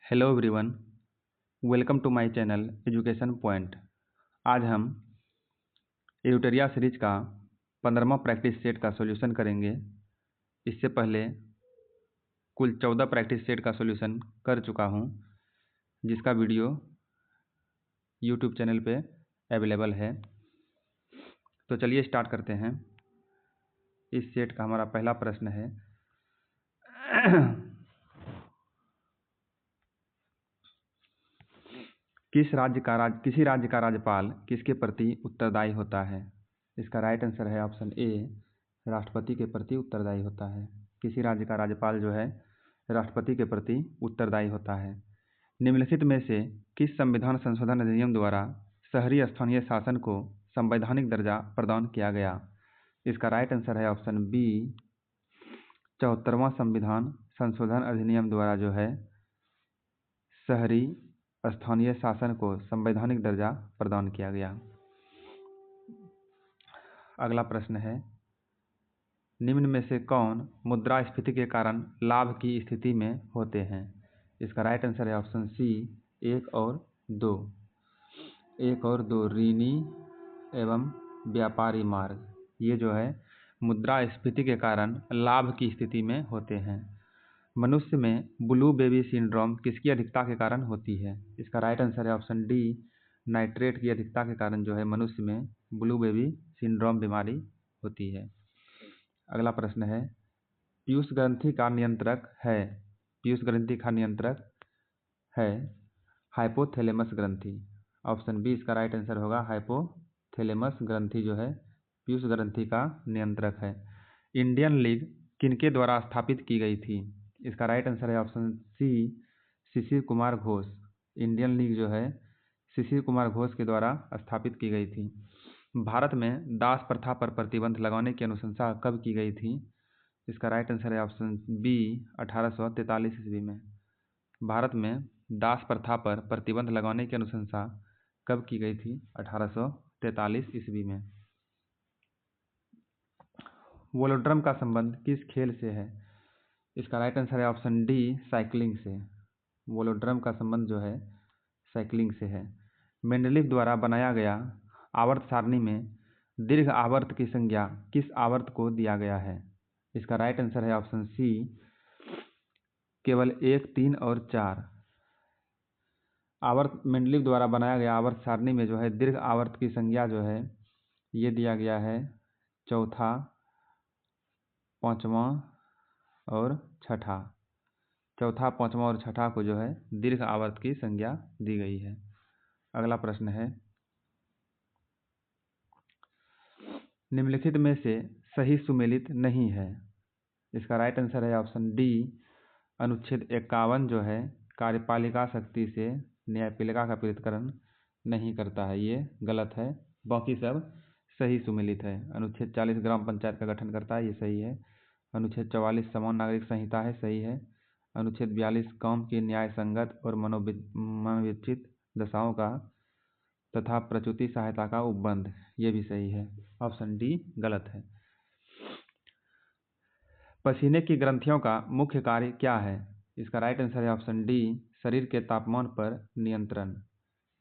Hello everyone, welcome to my channel education point. आज हम एयूटेरिया सीरीज का 15वां प्रैक्टिस सेट का सॉल्यूशन करेंगे। इससे पहले कुल 14 प्रैक्टिस सेट का सॉल्यूशन कर चुका हूं, जिसका वीडियो यूट्यूब चैनल पे अवेलेबल है। तो चलिए स्टार्ट करते हैं। इस सेट का हमारा पहला प्रश्न है किसी राज्य का राज्यपाल किसके प्रति उत्तरदायी होता है? इसका राइट आंसर है ऑप्शन ए, राष्ट्रपति के प्रति उत्तरदायी होता है। किसी राज्य का राज्यपाल जो है राष्ट्रपति के प्रति उत्तरदायी होता है। निम्नलिखित में से किस संविधान संशोधन अधिनियम द्वारा शहरी स्थानीय शासन को संवैधानिक दर्जा प्रदान किया गया? इसका राइट आंसर है ऑप्शन बी, 74वां संविधान संशोधन अधिनियम द्वारा जो है शहरी स्थानीय शासन को संवैधानिक दर्जा प्रदान किया गया। अगला प्रश्न है, निम्न में से कौन मुद्रास्फीति के कारण लाभ की स्थिति में होते हैं? इसका राइट आंसर है ऑप्शन सी, 1 और 2। 1 और 2 ऋणी एवं व्यापारी मार्ग, ये जो है मुद्रास्फीति के कारण लाभ की स्थिति में होते हैं। मनुष्य में ब्लू बेबी सिंड्रोम किसकी अधिकता के कारण होती है? इसका राइट आंसर है ऑप्शन डी, नाइट्रेट की अधिकता के कारण जो है मनुष्य में ब्लू बेबी सिंड्रोम बीमारी होती है। अगला प्रश्न है, पीयूष ग्रंथि का नियंत्रक है हाइपोथैलेमस ग्रंथि। ऑप्शन बी इसका राइट आंसर होगा, हाइपोथैलेमस ग्रंथि जो है पीयूष ग्रंथि का नियंत्रक है। इंडियन लीग किनके द्वारा स्थापित की गई थी? इसका राइट आंसर है ऑप्शन सी, शिशिर कुमार घोष। इंडियन लीग जो है शिशिर कुमार घोष के द्वारा स्थापित की गई थी। भारत में दास प्रथा पर प्रतिबंध लगाने की अनुशंसा कब की गई थी? इसका राइट आंसर है ऑप्शन बी, 1843 ईस्वी में। भारत में दास प्रथा पर प्रतिबंध लगाने की अनुशंसा कब की गई थी? 1843 ईस्वी में। वेलोड्रम का संबंध किस खेल से है? इसका राइट आंसर है ऑप्शन डी, साइकिलिंग से। वेलोड्रम का संबंध जो है साइकिलिंग से है। मेंडलीव द्वारा बनाया गया आवर्त सारणी में दीर्घ आवर्त की संज्ञा किस आवर्त को दिया गया है? इसका राइट आंसर है ऑप्शन सी, केवल 1, 3 और 4। आवर्त मेंडलीव द्वारा बनाया गया आवर्त सारणी में जो है दीर्घ आवर्त की संज्ञा जो है ये दिया गया है चौथा, 5वां और छठा। चौथा, 5वां और छठा को जो है दीर्घ आवर्त की संज्ञा दी गई है। अगला प्रश्न है, निम्नलिखित में से सही सुमेलित नहीं है। इसका राइट आंसर है ऑप्शन डी, अनुच्छेद 51 जो है कार्यपालिका शक्ति से न्यायपालिका का पृथक्करण नहीं करता है, ये गलत है। बाकी सब सही सुमेलित है। अनुच्छेद 40 ग्राम पंचायत का गठन करता है, ये सही है। अनुच्छेद 44 समान नागरिक संहिता है, सही है। अनुच्छेद 42 काम की न्याय संगत और मनोविचित दशाओं का तथा प्रसूति सहायता का उपबंध, ये भी सही है। ऑप्शन डी गलत है। पसीने की ग्रंथियों का मुख्य कार्य क्या है? इसका राइट आंसर है ऑप्शन डी, शरीर के तापमान पर नियंत्रण।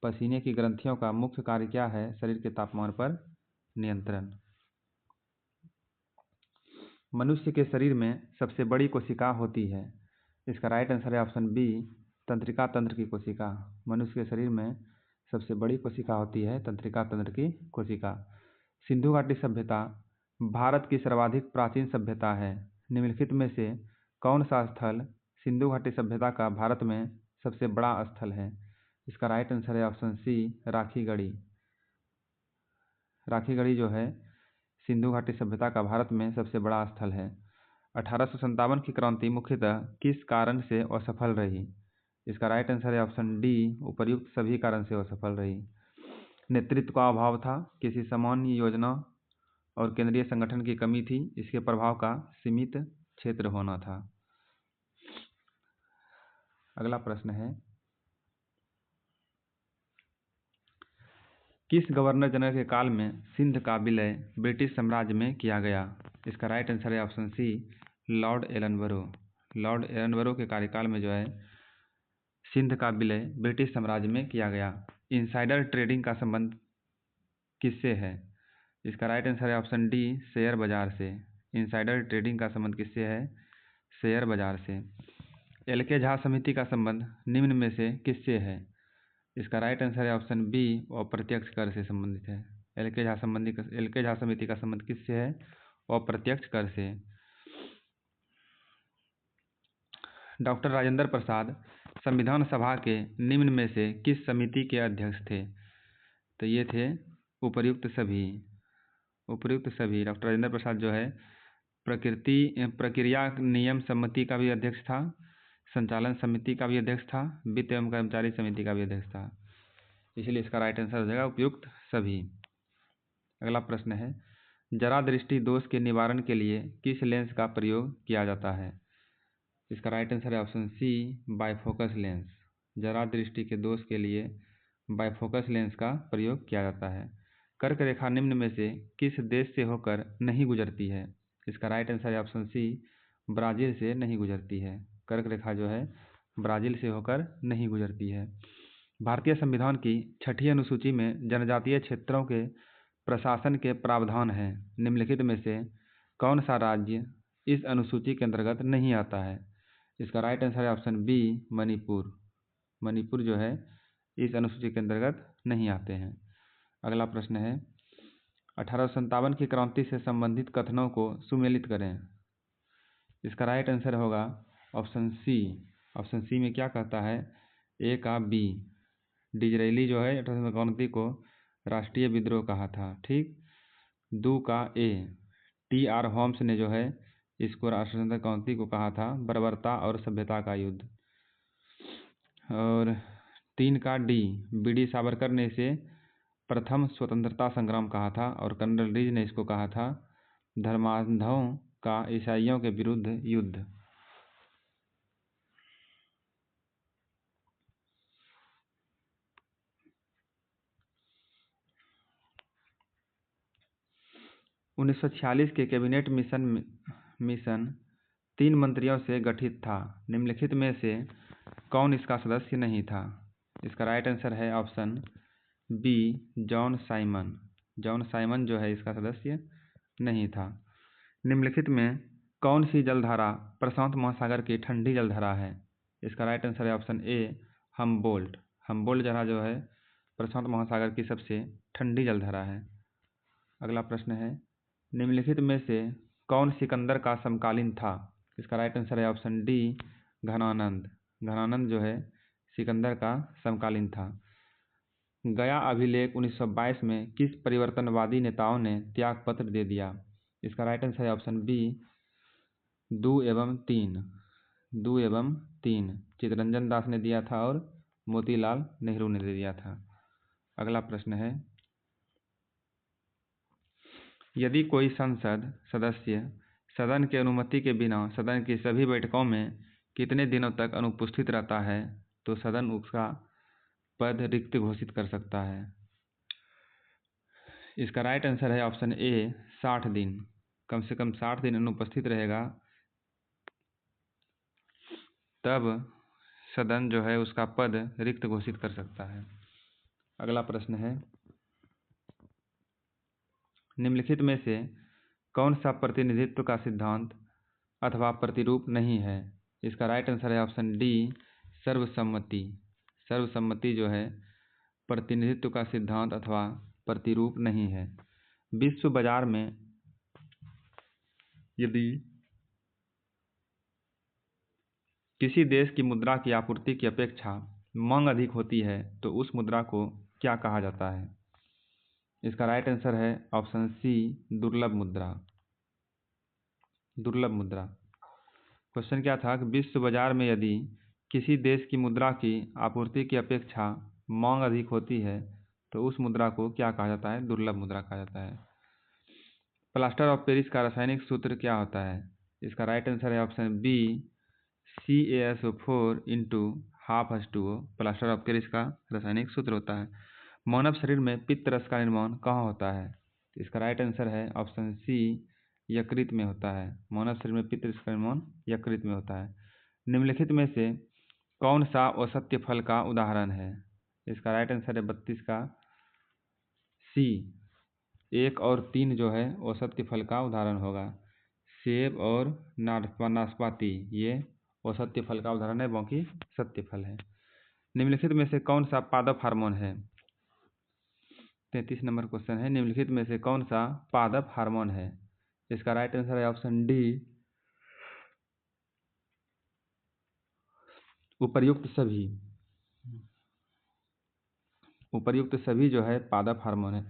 पसीने की ग्रंथियों का मुख्य कार्य क्या है? शरीर के तापमान पर नियंत्रण। मनुष्य के शरीर में सबसे बड़ी कोशिका होती है। इसका राइट आंसर है ऑप्शन बी, तंत्रिका तंत्र की कोशिका। मनुष्य के शरीर में सबसे बड़ी कोशिका होती है तंत्रिका तंत्र की कोशिका। सिंधु घाटी सभ्यता भारत की सर्वाधिक प्राचीन सभ्यता है। निम्नलिखित में से कौन सा स्थल सिंधु घाटी सभ्यता का भारत में सबसे बड़ा स्थल है? इसका राइट आंसर है ऑप्शन सी, राखीगढ़ी। राखीगढ़ी जो है सिंधु घाटी सभ्यता का भारत में सबसे बड़ा स्थल है। 1857 की क्रांति मुख्यतः किस कारण से असफल रही? इसका राइट आंसर है ऑप्शन डी, उपर्युक्त सभी कारण से असफल रही। नेतृत्व का अभाव था, किसी सामान्य योजना और केंद्रीय संगठन की कमी थी, इसके प्रभाव का सीमित क्षेत्र होना था। अगला प्रश्न है, किस गवर्नर जनरल के काल में सिंध का विलय ब्रिटिश साम्राज्य में किया गया? इसका राइट आंसर है option C, Lord Ellenborough. Lord Ellenborough के कार्यकाल में जो है सिंध का विलय ब्रिटिश साम्राज्य में किया गया। इनसाइडर ट्रेडिंग का संबंध किससे है? इसका राइट आंसर है ऑप्शन डी, शेयर बाजार से। इनसाइडर ट्रेडिंग का संबंध किससे है? शेयर बाजार से। एल.के. झा समिति का संबंध निम्न में से किससे है? इसका राइट आंसर है ऑप्शन बी, अप्रत्यक्ष कर से संबंधित है। एल.के. झा समिति का संबंध किससे है? अप्रत्यक्ष कर से। डॉक्टर राजेंद्र प्रसाद संविधान सभा के निम्न में से किस समिति के अध्यक्ष थे? तो ये थे उपर्युक्त सभी। डॉक्टर राजेंद्र प्रसाद जो है प्रक्रिया नियम समिति का भी अध्यक्ष था, संचालन समिति का भी अध्यक्ष था, वित्त एवं कर्मचारी समिति का भी अध्यक्ष था। इसलिए इसका राइट आंसर हो जाएगा उपयुक्त सभी। अगला प्रश्न है, जरा दृष्टि दोष के निवारण के लिए किस लेंस का प्रयोग किया जाता है? इसका राइट आंसर है ऑप्शन सी, बाइफोकस लेंस। जरा दृष्टि के दोष के लिए बाइफोकस लेंस का प्रयोग किया जाता है। कर्क रेखा निम्न में से किस देश से होकर नहीं गुजरती है? इसका राइट आंसर है ऑप्शन सी, ब्राज़ील से नहीं गुजरती है। कर्क रेखा जो है ब्राज़ील से होकर नहीं गुजरती है। भारतीय संविधान की 6ठी अनुसूची में जनजातीय क्षेत्रों के प्रशासन के प्रावधान हैं। निम्नलिखित में से कौन सा राज्य इस अनुसूची के अंतर्गत नहीं आता है? इसका राइट आंसर है ऑप्शन बी, मणिपुर। मणिपुर जो है इस अनुसूची के अंतर्गत नहीं आते हैं। अगला प्रश्न है, 1857 की क्रांति से संबंधित कथनों को सुमेलित करें। इसका राइट आंसर होगा ऑप्शन सी। ऑप्शन सी में क्या कहता है? ए का बी। डिजरेली जो है 1859 को राष्ट्रीय विद्रोह कहा था, ठीक। दो का ए, टी.आर. होम्स ने जो है इसको राष्ट्रीय क्रांति को कहा था बर्बरता और सभ्यता का युद्ध। और 3 का डी, बी.डी. सावरकर ने इसे प्रथम स्वतंत्रता संग्राम कहा था और कर्नल रीज ने इसको कहा था धर्मांधों का ईसाइयों के विरुद्ध युद्ध। उन्नीस सौ 46 के कैबिनेट मिशन 3 मंत्रियों से गठित था। निम्नलिखित में से कौन इसका सदस्य नहीं था? इसका राइट आंसर है option B, John Simon. John Simon जो है इसका सदस्य नहीं था। निम्नलिखित में कौन सी जलधारा प्रशांत महासागर की ठंडी जलधारा है? इसका राइट आंसर है ऑप्शन ए, हमबोल्ट। हमबोल्ट जलधारा जो है प्रशांत महासागर की सबसे ठंडी जलधारा है। अगला प्रश्न है, निम्नलिखित में से कौन सिकंदर का समकालीन था? इसका राइट आंसर है ऑप्शन डी, घनानंद। घनानंद जो है सिकंदर का समकालीन था। गया अभिलेख 1922 में किस परिवर्तनवादी नेताओं ने त्यागपत्र दे दिया? इसका राइट आंसर है ऑप्शन बी, 2 एवं 3। 2 एवं 3 चित्तरंजन दास ने दिया था और मोतीलाल नेहरू ने दे दिया था। अगला प्रश्न है, यदि कोई संसद सदस्य सदन की अनुमति के बिना सदन की सभी बैठकों में कितने दिनों तक अनुपस्थित रहता है तो सदन उसका पद रिक्त घोषित कर सकता है? इसका राइट आंसर है ऑप्शन ए, 60 दिन। कम से कम 60 दिन अनुपस्थित रहेगा तब सदन जो है उसका पद रिक्त घोषित कर सकता है। अगला प्रश्न है, निम्नलिखित में से कौन सा प्रतिनिधित्व का सिद्धांत अथवा प्रतिरूप नहीं है? इसका राइट आंसर है ऑप्शन डी, सर्वसम्मति। सर्वसम्मति जो है प्रतिनिधित्व का सिद्धांत अथवा प्रतिरूप नहीं है। विश्व बाजार में यदि किसी देश की मुद्रा की आपूर्ति की अपेक्षा मांग अधिक होती है तो उस मुद्रा को क्या कहा जाता है? इसका राइट आंसर है ऑप्शन सी, दुर्लभ मुद्रा। दुर्लभ मुद्रा। क्वेश्चन क्या था कि विश्व बाजार में यदि किसी देश की मुद्रा की आपूर्ति की अपेक्षा मांग अधिक होती है तो उस मुद्रा को क्या कहा जाता है? दुर्लभ मुद्रा कहा जाता है। प्लास्टर ऑफ पेरिस का रासायनिक सूत्र क्या होता है? इसका राइट आंसर है option B, CaSO4 into half H2O। Plaster of Paris का रासायनिक सूत्र होता है। मानव शरीर में पित्त रस का निर्माण कहाँ होता है? इसका राइट आंसर है ऑप्शन सी, यकृत में होता है। मानव शरीर में पित्त रस का निर्माण यकृत में होता है। निम्नलिखित में से कौन सा औसत्य फल का उदाहरण है? इसका राइट आंसर है 32 का सी। 1 और 3 जो है औसत्य फल का उदाहरण होगा। सेब और नाशपाती ये औसत्य फल का उदाहरण है, बाकी सत्य फल है। निम्नलिखित में से कौन सा पादप हार्मोन है? 33 नंबर क्वेश्चन है, निम्नलिखित में से कौन सा पादप हार्मोन है? इसका राइट आंसर है ऑप्शन डी, उपर्युक्त सभी। उपर्युक्त सभी जो है पादप हार्मोन है।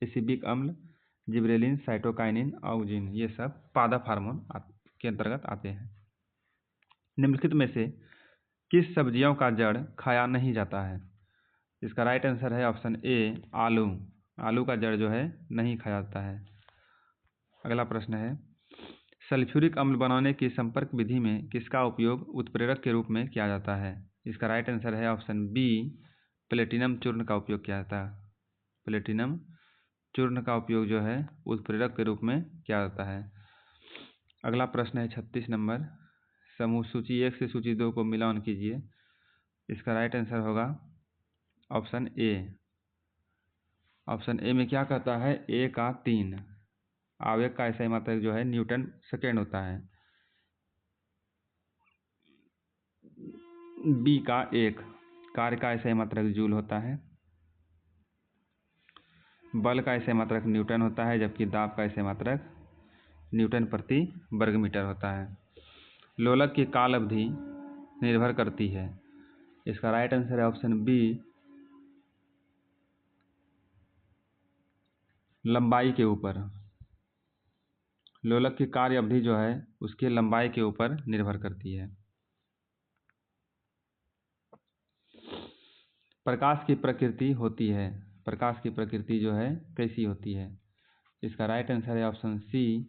एसिबिक अम्ल, जिब्रेलिन, साइटोकाइनिन, ऑक्जिन ये सब पादप हार्मोन के अंतर्गत आते हैं। निम्नलिखित में से किस सब्जियों का जड़ खाया नहीं जाता है? इसका राइट आंसर है ऑप्शन ए, आलू। आलू का जड़ जो है नहीं खाया जाता है। अगला प्रश्न है, सल्फ्यूरिक अम्ल बनाने की संपर्क विधि में किसका उपयोग उत्प्रेरक के रूप में किया जाता है? इसका राइट आंसर है ऑप्शन बी, प्लेटिनम चूर्ण का उपयोग किया जाता है। प्लेटिनम चूर्ण का उपयोग जो है उत्प्रेरक के रूप में किया जाता है। अगला प्रश्न है 36 नंबर, समूह सूची 1 से सूची 2 को मिलान कीजिए। इसका राइट आंसर होगा ऑप्शन ए। ऑप्शन ए में क्या कहता है? ए का 3 आवेग का ऐसा मात्रक जो है न्यूटन सेकेंड होता है। बी का 1 कार्य का ऐसा मात्रक जूल होता है। बल का ऐसे मात्रक न्यूटन होता है, जबकि दाब का ऐसे मात्रक न्यूटन प्रति वर्ग मीटर होता है। लोलक की काल अवधि निर्भर करती है। इसका राइट आंसर है ऑप्शन बी, लंबाई के ऊपर। लोलक की कार्य अवधि जो है उसकी लंबाई के ऊपर निर्भर करती है। प्रकाश की प्रकृति होती है, प्रकाश की प्रकृति जो है कैसी होती है? इसका राइट आंसर है ऑप्शन सी,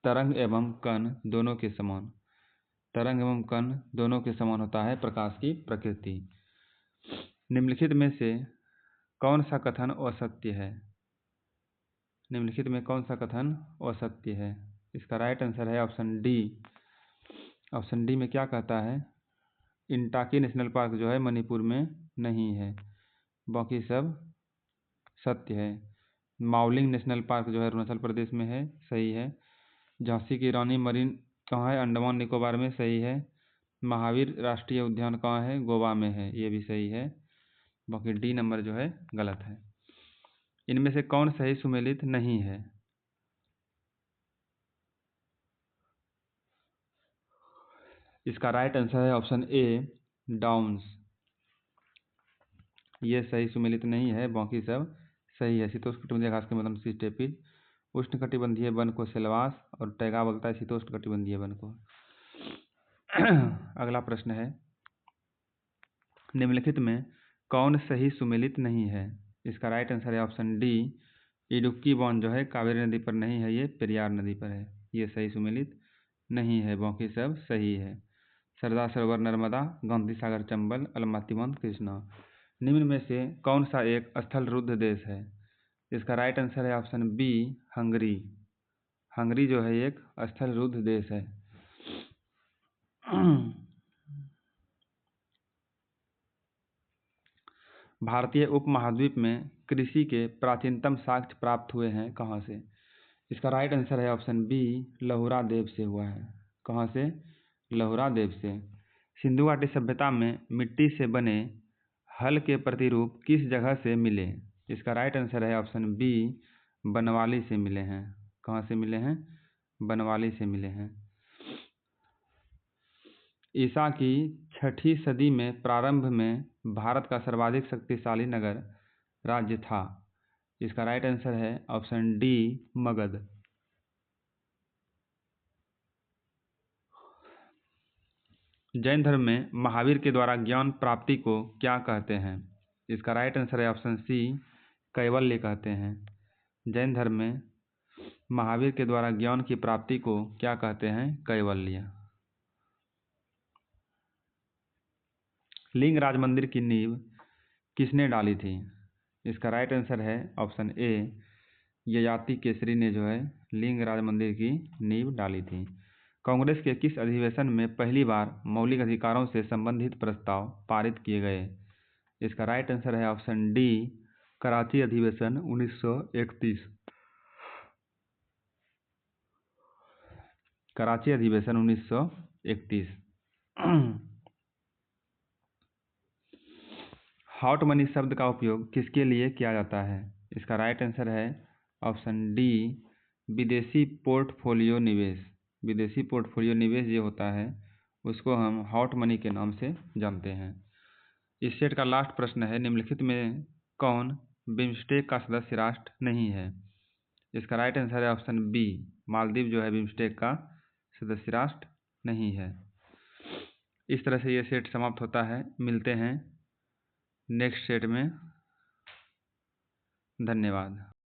तरंग एवं कण दोनों के समान। तरंग एवं कण दोनों के समान होता है प्रकाश की प्रकृति। निम्नलिखित में से कौन सा कथन असत्य है? निम्नलिखित में कौन सा कथन असत्य है? इसका राइट आंसर है ऑप्शन डी। ऑप्शन डी में क्या कहता है? इंटाकी नेशनल पार्क जो है मणिपुर में नहीं है, बाकी सब सत्य है। माउलिंग नेशनल पार्क जो है अरुणाचल प्रदेश में है, सही है। झांसी की रानी मरीन कहाँ है? अंडमान निकोबार में, सही है। महावीर राष्ट्रीय उद्यान कहाँ है? गोवा में है, ये भी सही है। बाकी डी नंबर जो है गलत है। इनमें से कौन सही सुमेलित नहीं है? इसका राइट आंसर है ऑप्शन ए, डाउन्स। ये सही सुमेलित नहीं है, बाकी सब सही है। शीतोष्णकटिबंधीय घास के मतलब स्टेपिज, उष्णकटिबंधीय वन को सेलवास और टैगा बोलता है शीतोष्णकटिबंधीय वन को। अगला प्रश्न है, निम्नलिखित में कौन सही सुमेलित नहीं है? इसका राइट आंसर है ऑप्शन डी, इडुक्की बांध जो है कावेरी नदी पर नहीं है, ये पेरियार नदी पर है। ये सही सुमेलित नहीं है, बाकी सब सही है। सरदार सरोवर नर्मदा, गांधी सागर चंबल, अलमाती बांध कृष्णा। निम्न में से कौन सा एक स्थल रुद्ध देश है? इसका राइट आंसर है ऑप्शन बी, हंगरी। हंगरी जो है एक स्थल रुद्ध देश है। भारतीय उपमहाद्वीप में कृषि के प्राचीनतम साक्ष्य प्राप्त हुए हैं कहाँ से? इसका राइट आंसर है ऑप्शन बी, लहुरा देव से हुआ है। कहाँ से? लहुरा देव से। सिंधु घाटी सभ्यता में मिट्टी से बने हल के प्रतिरूप किस जगह से मिले? इसका राइट आंसर है ऑप्शन बी, बनवाली से मिले हैं। कहाँ से मिले हैं? बनवाली से मिले हैं। ईसा की 6ठी सदी में प्रारंभ में भारत का सर्वाधिक शक्तिशाली नगर राज्य था। इसका राइट आंसर है ऑप्शन डी, मगध। जैन धर्म में महावीर के द्वारा ज्ञान प्राप्ति को क्या कहते हैं? इसका राइट आंसर है ऑप्शन सी, कैवल्य कहते हैं। जैन धर्म में महावीर के द्वारा ज्ञान की प्राप्ति को क्या कहते हैं? कैवल्य। लिंगराज मंदिर की नींव किसने डाली थी? इसका राइट आंसर है ऑप्शन ए, ययाति केसरी ने जो है लिंगराज मंदिर की नींव डाली थी। कांग्रेस के किस अधिवेशन में पहली बार मौलिक अधिकारों से संबंधित प्रस्ताव पारित किए गए? इसका राइट आंसर है ऑप्शन डी, कराची अधिवेशन 1931। कराची अधिवेशन 1931। हॉट मनी शब्द का उपयोग किसके लिए किया जाता है? इसका राइट आंसर है ऑप्शन डी, विदेशी पोर्टफोलियो निवेश। विदेशी पोर्टफोलियो निवेश जो होता है उसको हम हॉट मनी के नाम से जानते हैं। इस सेट का लास्ट प्रश्न है, निम्नलिखित में कौन बिम्स्टेक का सदस्य राष्ट्र नहीं है? इसका राइट आंसर है ऑप्शन बी, मालदीव जो है बिम्स्टेक का सदस्य राष्ट्र नहीं है। इस तरह से ये सेट समाप्त होता है। मिलते हैं नेक्स्ट सेट में। धन्यवाद।